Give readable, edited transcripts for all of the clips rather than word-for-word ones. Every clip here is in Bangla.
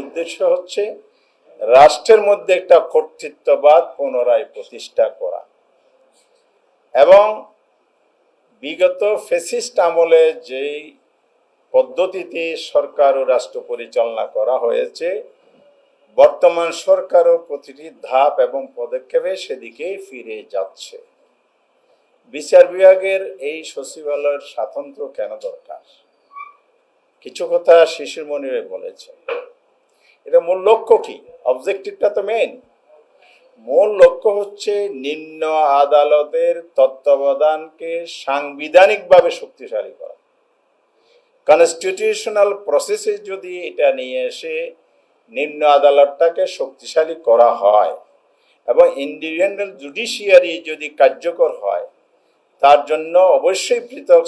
উদ্দেশ্য হচ্ছে রাষ্ট্রের মধ্যে একটা কর্তৃত্ববাদ পুনরায় প্রতিষ্ঠা করা এবং বিগত ফ্যাসিস্ট আমলে যেই পদ্ধতিতে সরকার ও রাষ্ট্র পরিচালনা করা হয়েছে বর্তমান সরকারও প্রতিটি ধাপ এবং পদক্ষেপে সেদিকে ফিরে যাচ্ছে। বিচার বিভাগের এই সচিবালয়ের স্বাতন্ত্র্য কেন দরকার? কিছু কথা শিশির মনির বলেছে। এটা মূল লক্ষ্য কি? অবজেক্টিভটা তো মেইন। মূল লক্ষ্য হচ্ছে নিম্ন আদালতের তত্ত্বাবধানকে সাংবিধানিকভাবে শক্তিশালী করা। কনস্টিটিউশনাল প্রসেসে যদি এটা নিয়ে এসে নিম্ন আদালতটাকে শক্তিশালী করা হয় এবং ইন্ডিপেন্ডেন্ট জুডিশিয়ারি যদি কার্যকর হয় তার জন্য অবশ্যই পৃথক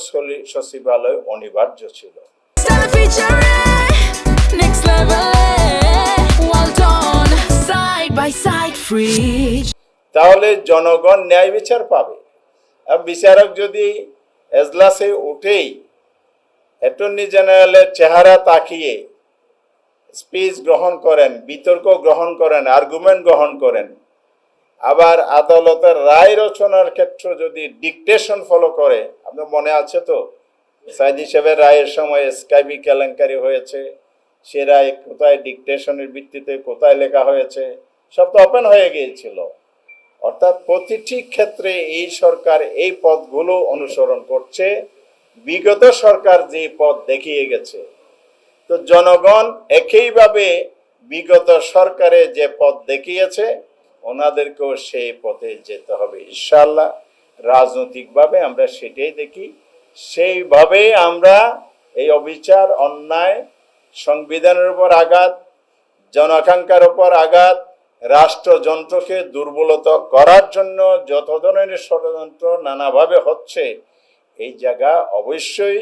সচিবালয় অনিবার্য ছিল। তাহলে জনগণ ন্যায় বিচার পাবে। আর বিচারক যদি এজলাসে উঠেই অ্যাটর্নি জেনারেলের চেহারা তাকিয়ে স্পিচ গ্রহণ করেন, বিতর্ক গ্রহণ করেন, আর্গুমেন্ট গ্রহণ করেন, আবার আদালতের রায় রচনার ক্ষেত্রে যদি ডিকটেশন ফলো করে, আপনার মনে আছে তো সাইদি সাহেবের রায়ের সময় স্কাইবি কেলেঙ্কারি হয়েছে, সে রায় কোথায় ডিকটেশনের ভিত্তিতে কোথায় লেখা হয়েছে সব তো ওপেন হয়ে গিয়েছিল। অর্থাৎ প্রতিটি ক্ষেত্রে এই সরকার এই পথগুলো অনুসরণ করছে, বিগত সরকার যে পথ দেখিয়ে গেছে। তো জনগণ একইভাবে বিগত সরকারে যে পথ দেখিয়েছে ওনাদেরকেও সেই পথে যেতে হবে ইনশাআল্লাহ। রাজনৈতিকভাবে আমরা সেটাই দেখি, সেইভাবে আমরা এই অবিচার, অন্যায়, সংবিধানের উপর আঘাত, জনাকাঙ্ক্ষার উপর আঘাত, রাষ্ট্রযন্ত্রকে দুর্বলতা করার জন্য যত ধরনের ষড়যন্ত্র নানাভাবে হচ্ছে, এই জায়গা অবশ্যই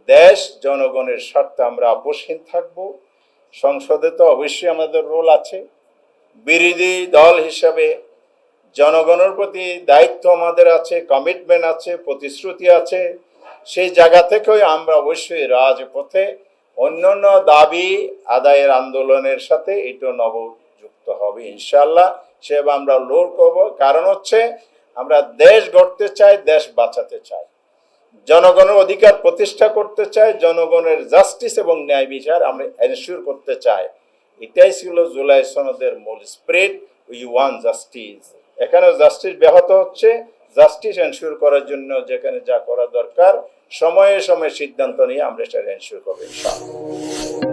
দেশ জনগণের স্বার্থে আমরা আপোষহীন থাকব। সংসদে তো অবশ্যই আমাদের রোল আছে। বিরোধী দল হিসাবে জনগণের প্রতি দায়িত্ব আমাদের আছে, কমিটমেন্ট আছে, প্রতিশ্রুতি আছে। সেই জায়গা থেকেই আমরা অবশ্যই রাজপথে অন্যান্য দাবি আদায়ের আন্দোলনের সাথে এটা নবযুক্ত হবে ইনশাআল্লাহ। সেভাবে আমরা লড় করব। কারণ হচ্ছে আমরা দেশ গড়তে চাই, দেশ বাঁচাতে চাই, জনগণের অধিকার প্রতিষ্ঠা করতে চাই, জনগণের জাস্টিস এবং ন্যায় বিচার আমরা এনশিওর করতে চাই। এটাই ছিল জুলাই সনদের মূল স্পিরিট, উই ওয়ান্ট জাস্টিস। এখানে জাস্টিস ব্যাহত হচ্ছে, জাস্টিস এনশিওর করার জন্য যেখানে যা করা দরকার সময়ে সময়ে সিদ্ধান্ত নিয়ে আমরা সেটা এনশিওর করবো ইনশাআল্লাহ।